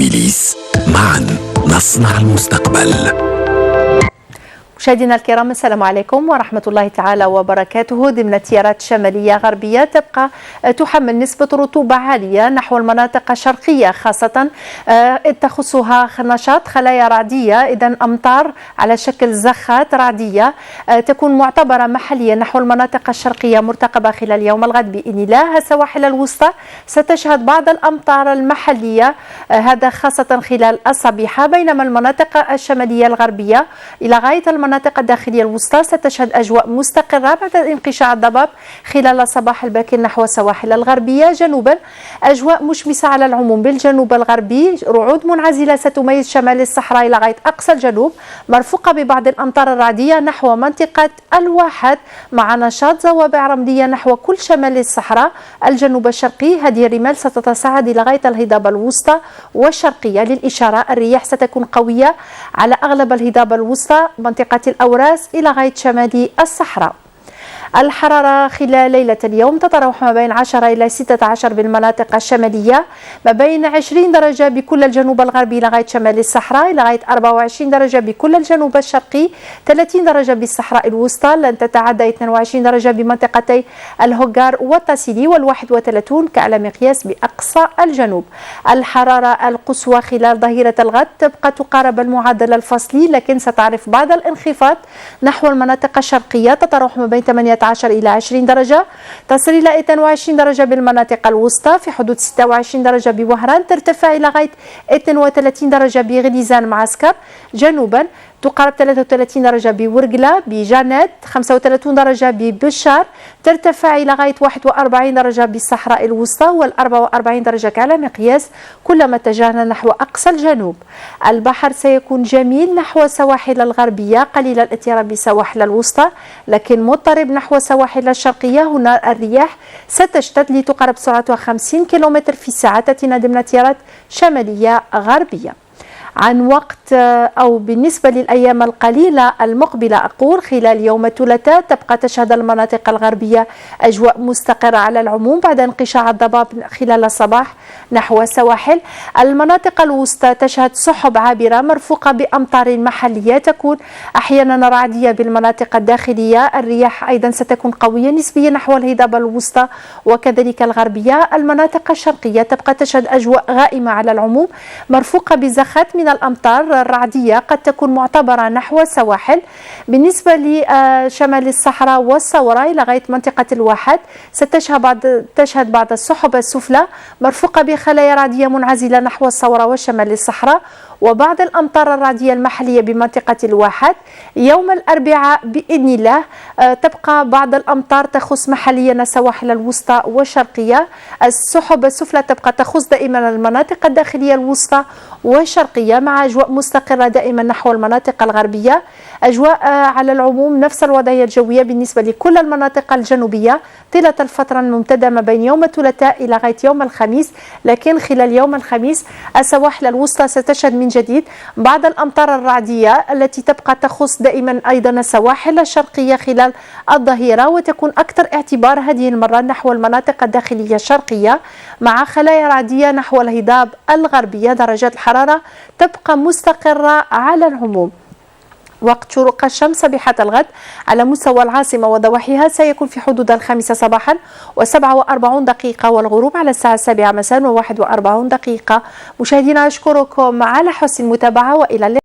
موبيليس، معا نصنع المستقبل. مشاهدينا الكرام، السلام عليكم ورحمة الله تعالى وبركاته. ضمن التيارات شمالية غربية تبقى تحمل نسبة رطوبة عالية نحو المناطق الشرقية، خاصة تخصها نشاط خلايا رعدية، إذن أمطار على شكل زخات رعدية تكون معتبرة محليا نحو المناطق الشرقية مرتقبة خلال يوم الغد بإذن الله. السواحل الوسطى ستشهد بعض الأمطار المحلية، هذا خاصة خلال الصبيحة، بينما المناطق الشمالية الغربية إلى غاية المناطق الداخلية الوسطى ستشهد أجواء مستقرة بعد انقشاع الضباب خلال الصباح الباكر نحو السواحل الغربية. جنوبا أجواء مشمسة على العموم بالجنوب الغربي، رعود منعزلة ستميز شمال الصحراء إلى غاية أقصى الجنوب، مرفوقة ببعض الأمطار الرعدية نحو منطقة الواحد، مع نشاط زوابع رملية نحو كل شمال الصحراء. الجنوب الشرقي هذه الرمال ستتصاعد إلى غاية الهضاب الوسطى والشرقية. للإشارة الرياح ستكون قوية على أغلب الهضاب الوسطى، منطقة الأوراس إلى غاية شمال الصحراء. الحرارة خلال ليلة اليوم تتراوح ما بين 10 إلى 16 بالمناطق الشمالية، ما بين 20 درجة بكل الجنوب الغربي إلى غاية شمال الصحراء، إلى غاية 24 درجة بكل الجنوب الشرقي، 30 درجة بالصحراء الوسطى، لن تتعدى 22 درجة بمنطقتي الهوغار والتاسيلي، وال31 كأعلى مقياس بأقصى الجنوب. الحرارة القصوى خلال ظهيرة الغد تبقى تقارب المعدل الفصلي، لكن ستعرف بعض الانخفاض نحو المناطق الشرقية، تتراوح ما بين 18 إلى 20 درجة، تصل إلى 22 درجة بالمناطق الوسطى، في حدود 26 درجة بوهران، ترتفع إلى غاية 32 درجة بغليزان معسكر. جنوبا تقارب 33 درجة بورقلة بجانات، 35 درجة ببشار، ترتفع إلى غاية 41 درجة بالصحراء الوسطى، وال44 درجة كعلى مقياس كلما اتجهنا نحو أقصى الجنوب. البحر سيكون جميل نحو السواحل الغربية، قليل الاضطراب بالسواحل الوسطى، لكن مضطرب نحو السواحل الشرقية. هنا الرياح ستشتد لتقارب سرعتها 50 كم في الساعة، تأتينا ضمن تيارات شمالية غربية. عن وقت أو بالنسبة للأيام القليلة المقبلة، أقول خلال يوم الثلاثاء تبقى تشهد المناطق الغربية أجواء مستقرة على العموم بعد انقشاع الضباب خلال الصباح نحو السواحل. المناطق الوسطى تشهد سحب عابرة مرفوقة بأمطار محلية، تكون أحيانا رعدية بالمناطق الداخلية. الرياح أيضا ستكون قوية نسبيا نحو الهضاب الوسطى وكذلك الغربية. المناطق الشرقية تبقى تشهد أجواء غائمة على العموم مرفوقة بزخات من الأمطار الرعدية قد تكون معتبرة نحو السواحل. بالنسبة لشمال الصحراء والثورة إلى غاية منطقة الواحد تشهد بعض السحب السفلى مرفوقة بخلايا رعدية منعزلة نحو الثورة وشمال الصحراء، وبعض الأمطار الرعدية المحلية بمنطقة الواحد. يوم الأربعاء بإذن الله تبقى بعض الأمطار تخص محليا السواحل الوسطى والشرقية. السحب السفلى تبقى تخص دائما المناطق الداخلية الوسطى والشرقية، مع أجواء مستقرة دائما نحو المناطق الغربية. أجواء على العموم نفس الوضعية الجوية بالنسبة لكل المناطق الجنوبية طيلة الفترة الممتدة ما بين يوم الثلاثاء إلى غاية يوم الخميس، لكن خلال يوم الخميس السواحل الوسطى ستشهد من جديد بعض الأمطار الرعدية التي تبقى تخص دائما أيضا السواحل الشرقية خلال الظهيرة، وتكون أكثر اعتبار هذه المرة نحو المناطق الداخلية الشرقية، مع خلايا رعدية نحو الهضاب الغربية. درجات الحرارة تبقى مستقرة على العموم. وقت شروق الشمس صبيحة الغد على مستوى العاصمة وضواحيها سيكون في حدود 5 صباحا و47 دقيقة، والغروب على الساعة 7 مساء و41 دقيقة. مشاهدينا أشكركم على حسن المتابعة، وإلى اللقاء.